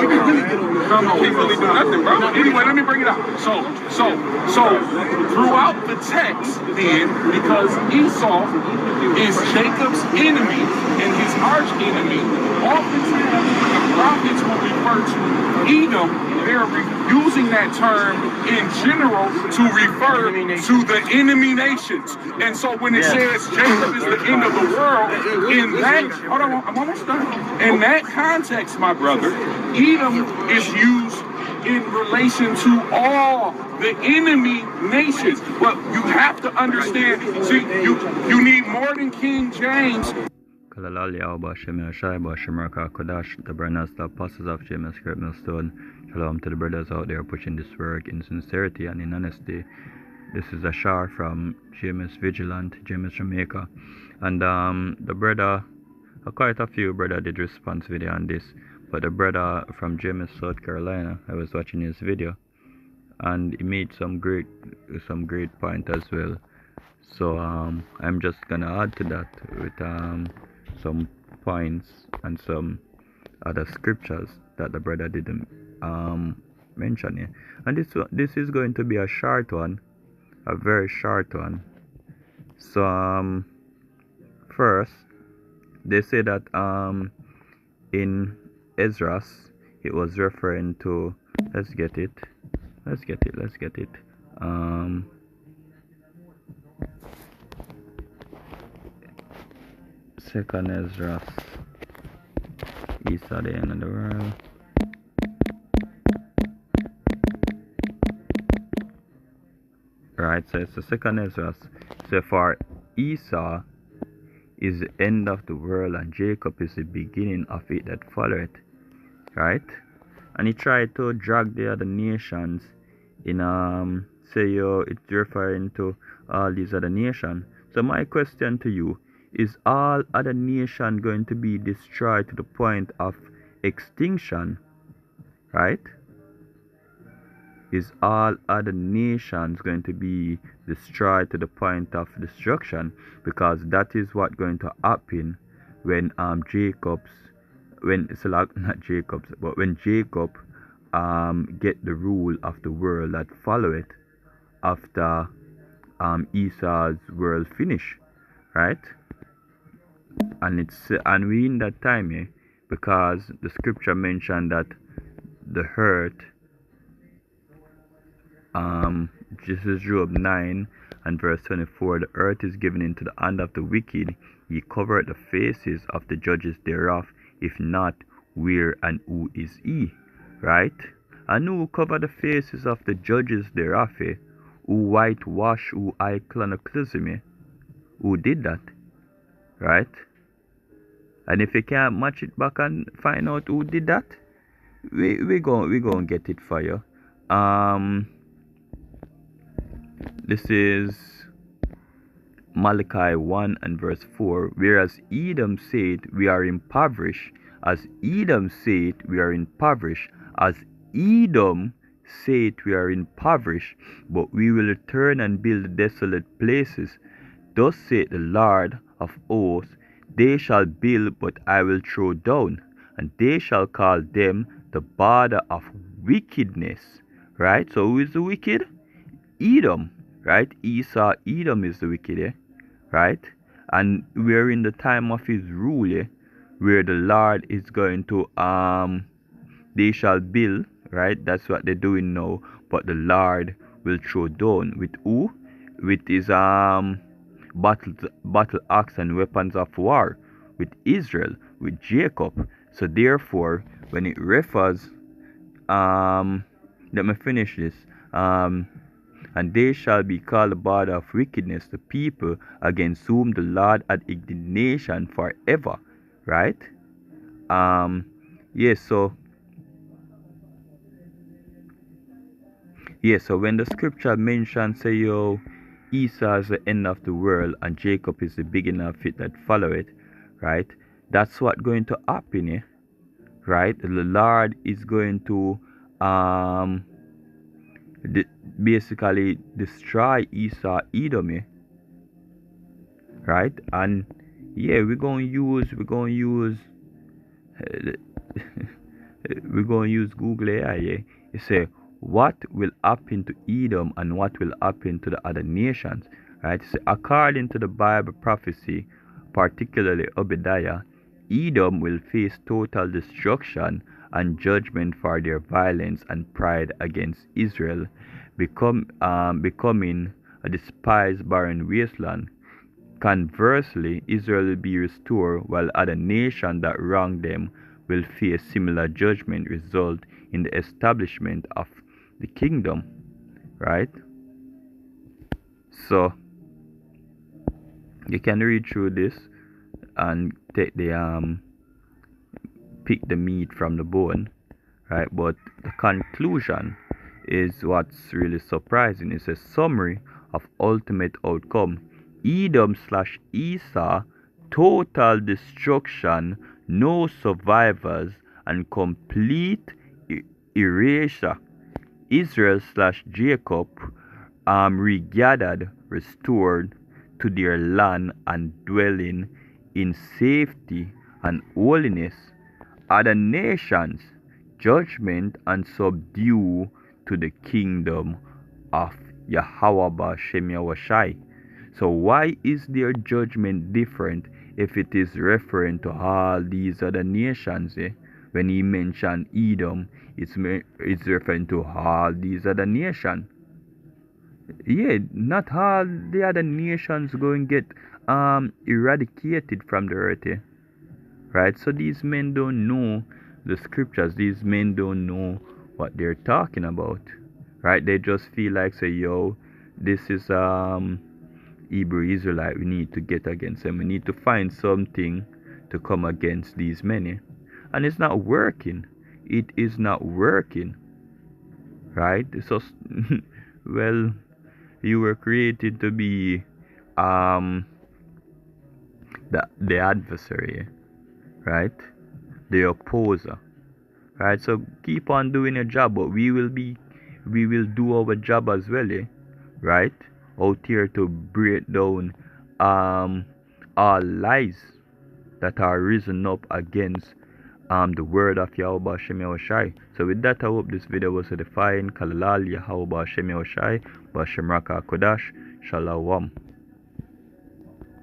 No, he really do nothing, bro. Anyway, let me bring it out. So throughout the text, then, because Esau is Jacob's enemy and his arch enemy, oftentimes the prophets will refer to Edom. They're using that term in general to refer to the enemy nations. And so when it says Jacob is the end of the world, in that, hold on, I'm almost done. In that context, my brother, Edom is used in relation to all the enemy nations. But you have to understand, see, you need more than King James. The brothers, the apostles of James Script Millstone. Shalom to the brothers out there pushing this work in sincerity and in honesty. This is a share from James Vigilant, James Jamaica. And the brother, quite a few brother did response video on this. But the brother from James, South Carolina, I was watching his video. And he made some great point as well. So I'm just gonna add to that with some points and some other scriptures that the brother didn't mention here. And this is going to be a short one, a very short one. So first, they say that in Esdras it was referring to, let's get it. Second Esdras, Esau the end of the world. Right, so it's the second Esdras. So for Esau is the end of the world, and Jacob is the beginning of it that followeth. Right? And he tried to drag the other nations in say it's referring to all these other nations. So my question to you is, all other nations going to be destroyed to the point of extinction? Right? Is all other nations going to be destroyed to the point of destruction? Because that is what going to happen when Jacob get the rule of the world that follow it after Esau's world finish, right? And we in that time, because the scripture mentioned that the earth, this is Job 9 and verse 24, the earth is given into the hand of the wicked. He covered the faces of the judges thereof. If not, where and who is he? Right? And who covered the faces of the judges thereof? Who whitewash, who iconoclasm? Who did that? Right? And if you can't match it back and find out who did that, we gonna get it for you. This is Malachi 1 and verse 4. Whereas Edom said, we are impoverished. As Edom said, we are impoverished. As Edom said, we are impoverished. But we will return and build desolate places. Thus saith the Lord of hosts, they shall build, but I will throw down. And they shall call them the border of wickedness. Right? So who is the wicked? Edom. Right? Esau, Edom is the wicked, right? And we're in the time of his rule, where the Lord is going to they shall build, right? That's what they're doing now. But the Lord will throw down. With who? With his battle axe and weapons of war. With Israel, with Jacob. So therefore, when it refers, let me finish this. And they shall be called the border of wickedness, the people against whom the Lord had indignation forever. Right? So when the scripture mentions, say, Esau is the end of the world and Jacob is the beginning of it that follow it, right? That's what going to happen, right? The Lord is going to basically destroy Esau, Edom, right? And we're gonna use We're going to use Google AI. Yeah? You say, what will happen to Edom and what will happen to the other nations? Right? So according to the Bible prophecy, particularly Obadiah, Edom will face total destruction and judgment for their violence and pride against Israel, becoming a despised barren wasteland. Conversely, Israel will be restored, while other nations that wronged them will face similar judgment, result in the establishment of the kingdom. Right? So you can read through this and take the pick the meat from the bone, right? But the conclusion is what's really surprising. It's a summary of ultimate outcome. Edom slash Esau, total destruction, no survivors, and complete erasure. Israel slash Jacob, regathered, restored to their land and dwelling in safety and holiness. Other nations, judgment and subdue to the kingdom of Yahweh Shem Yahushai. So why is their judgment different if it is referring to all these other nations? When he mentioned Edom, it's referring to all these other nations. Yeah, not all the other nations going to get eradicated from the earth. Right? So these men don't know the scriptures. These men don't know what they're talking about. Right? They just feel like, say, yo, this is Hebrew Israelite. We need to get against them. We need to find something to come against these men. And it's not working. It is not working. Right? So, well, you were created to be the adversary, right? The opposer, right? So keep on doing your job, but we will do our job as well, right? Out here to break down all lies that are risen up against the word of Yahweh Shem Yahushai. So with that, I hope this video was edifying. Kalalal Yahweh Shem Yahushai, Bashem Raka Kodash, Shalom.